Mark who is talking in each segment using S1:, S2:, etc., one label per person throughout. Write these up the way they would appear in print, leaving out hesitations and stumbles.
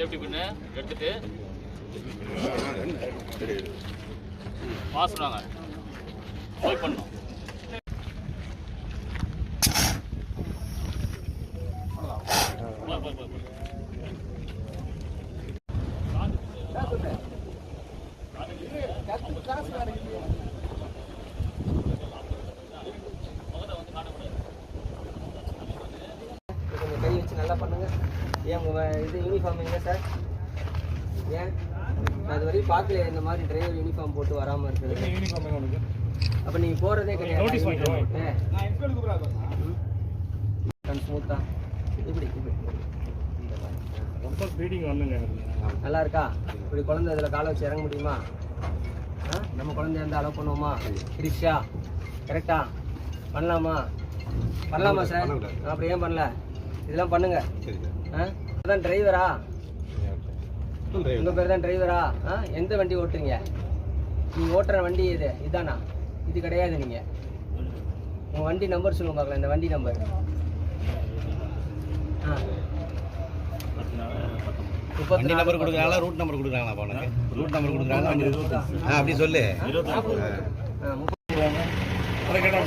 S1: Safety பின்னு எடுத்துட்டு pass பண்ணுவாங்க. Hold பண்ணணும்.
S2: கை வச்சு நல்லா பண்ணுங்க. ஏன் இது யூனிஃபார்ம் எங்க சார்? ஏன் நான் இது வரைக்கும் பார்க்கல இந்த மாதிரி டிரைவர் யூனிஃபார்ம் போட்டு வராமல் இருக்குது. அப்போ நீங்கள் போகிறதே கிடையாது. ஸ்மூத்தா இப்படி இப்படி
S3: ரொம்ப ஸ்பீடிங் வரணுங்க.
S2: நல்லா இருக்கா? இப்படி குழந்தை இதில் காலை வச்சு இறங்க முடியுமா? நம்ம குழந்தைய இருந்தால் அலோவ் பண்ணுவோமா? கிரிஷா கரெக்டா? பண்ணலாமா? பண்ணலாமா சார்? அப்படி ஏன் பண்ணல? இதெல்லாம் பண்ணுங்க. அதான் டிரைவரா? உங்கள் பேர் தான் டிரைவரா? எந்த வண்டி ஓட்டுறீங்க? நீங்கள் ஓட்டுற வண்டி இது இதுதானா? இது கிடையாது. நீங்கள் உங்கள் வண்டி நம்பர் சொல்லுங்க பார்க்கலாம். இந்த வண்டி நம்பர்
S4: வண்டி நம்பர் கொடுக்குறாங்களா ரூட் நம்பர் கொடுக்குறாங்களா? போனக்கு ரூட் நம்பர் கொடுக்குறாங்களா? அப்படி சொல்லு.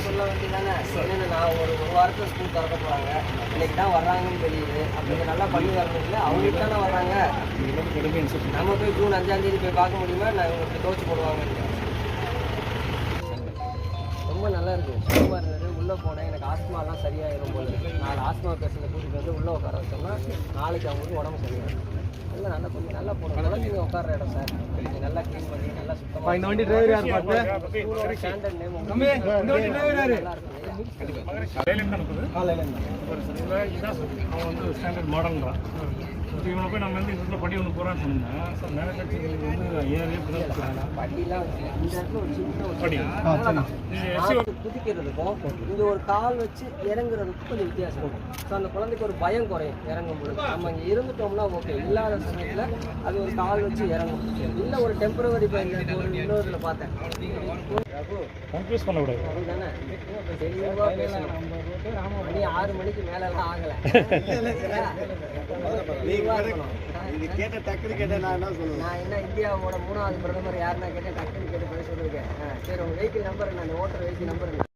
S2: சொல்ல வேண்டியதானே? நான் ஒரு வாரத்தில் ஸ்கூல் திறக்க போகிறாங்க. இன்னைக்கு தான் வர்றாங்கன்னு தெரியுது. அப்படி நல்லா பண்ணி வரணும்ல. அவங்களுக்கு தானே வர்றாங்க. நம்ம போய் ஜூன் 5ஆம் தேதி போய் பார்க்க முடியுமா? நான் இவங்களுக்கு துவச்சி போடுவாங்க. ரொம்ப நல்லா இருக்கு. சும்மா இருந்தது. உள்ளே போனேன். எனக்கு ஆஸ்மாலாம் சரியாயிரும் போல. 4 ஆஸ்மா பேஷண்ட்டை கூட்டிகிட்டு வந்து உள்ளே உட்கார வச்சோம்னா நாளைக்கு அவங்களுக்கு உடம்பு சரியாயிடும். நல்லா கொஞ்சம் நல்லா போடணும். நீங்கள் உட்கார இடம் சார். நீங்கள் நல்லா க்ளீன் பண்ணி நல்லா சுத்தமாக. இந்த வண்டி டிரைவர் யார் பார்த்து? ஸ்டாண்டர்ட் நேம்
S3: அவன் வந்து ஸ்டாண்டர்ட் மாடல்ன்றான். இவனை போய் நம்ம வந்து இந்த படி ஒன்று போகிறான்னு சொன்னேன். சார் மேனுஃபேக்சரிங் வந்து
S2: வண்டிலாம் இந்த இடத்துல ஒரு சின்ன படி குதிக்கிறதுக்கும் இங்கே ஒரு கால் வச்சு இறங்குறதுக்கும் கொஞ்சம் வித்தியாசம் இருக்கும். ஸோ அந்த குழந்தைக்கு ஒரு பயம் குறையும் இறங்கும் பொழுது. நம்ம இங்கே இருந்துட்டோம்னா ஓகே. இல்லாத சமயத்தில் அது ஒரு கால் வச்சு இறங்கும். இல்லை ஒரு டெம்பரவரி பயன் ஒரு இன்னொருத்தில் பார்த்தேன்.
S3: கன்ஃபியூஸ் பண்ணக்கூடாது.
S2: அதுதானே தெளிவாக பேசணும். மணி 6 மணிக்கு மேலெல்லாம் ஆகலை. நான் என்ன இந்தியாவோட 3வது பிரதமர் யாருன்னா கேட்டேன். டக்குன்னு கேட்டு பேச சொல்லிருக்கேன். சரி உங்கள் வெஹிக்கிள் நம்பர் நான் ஓட்டுற வெஹிக்கிள் நம்பர்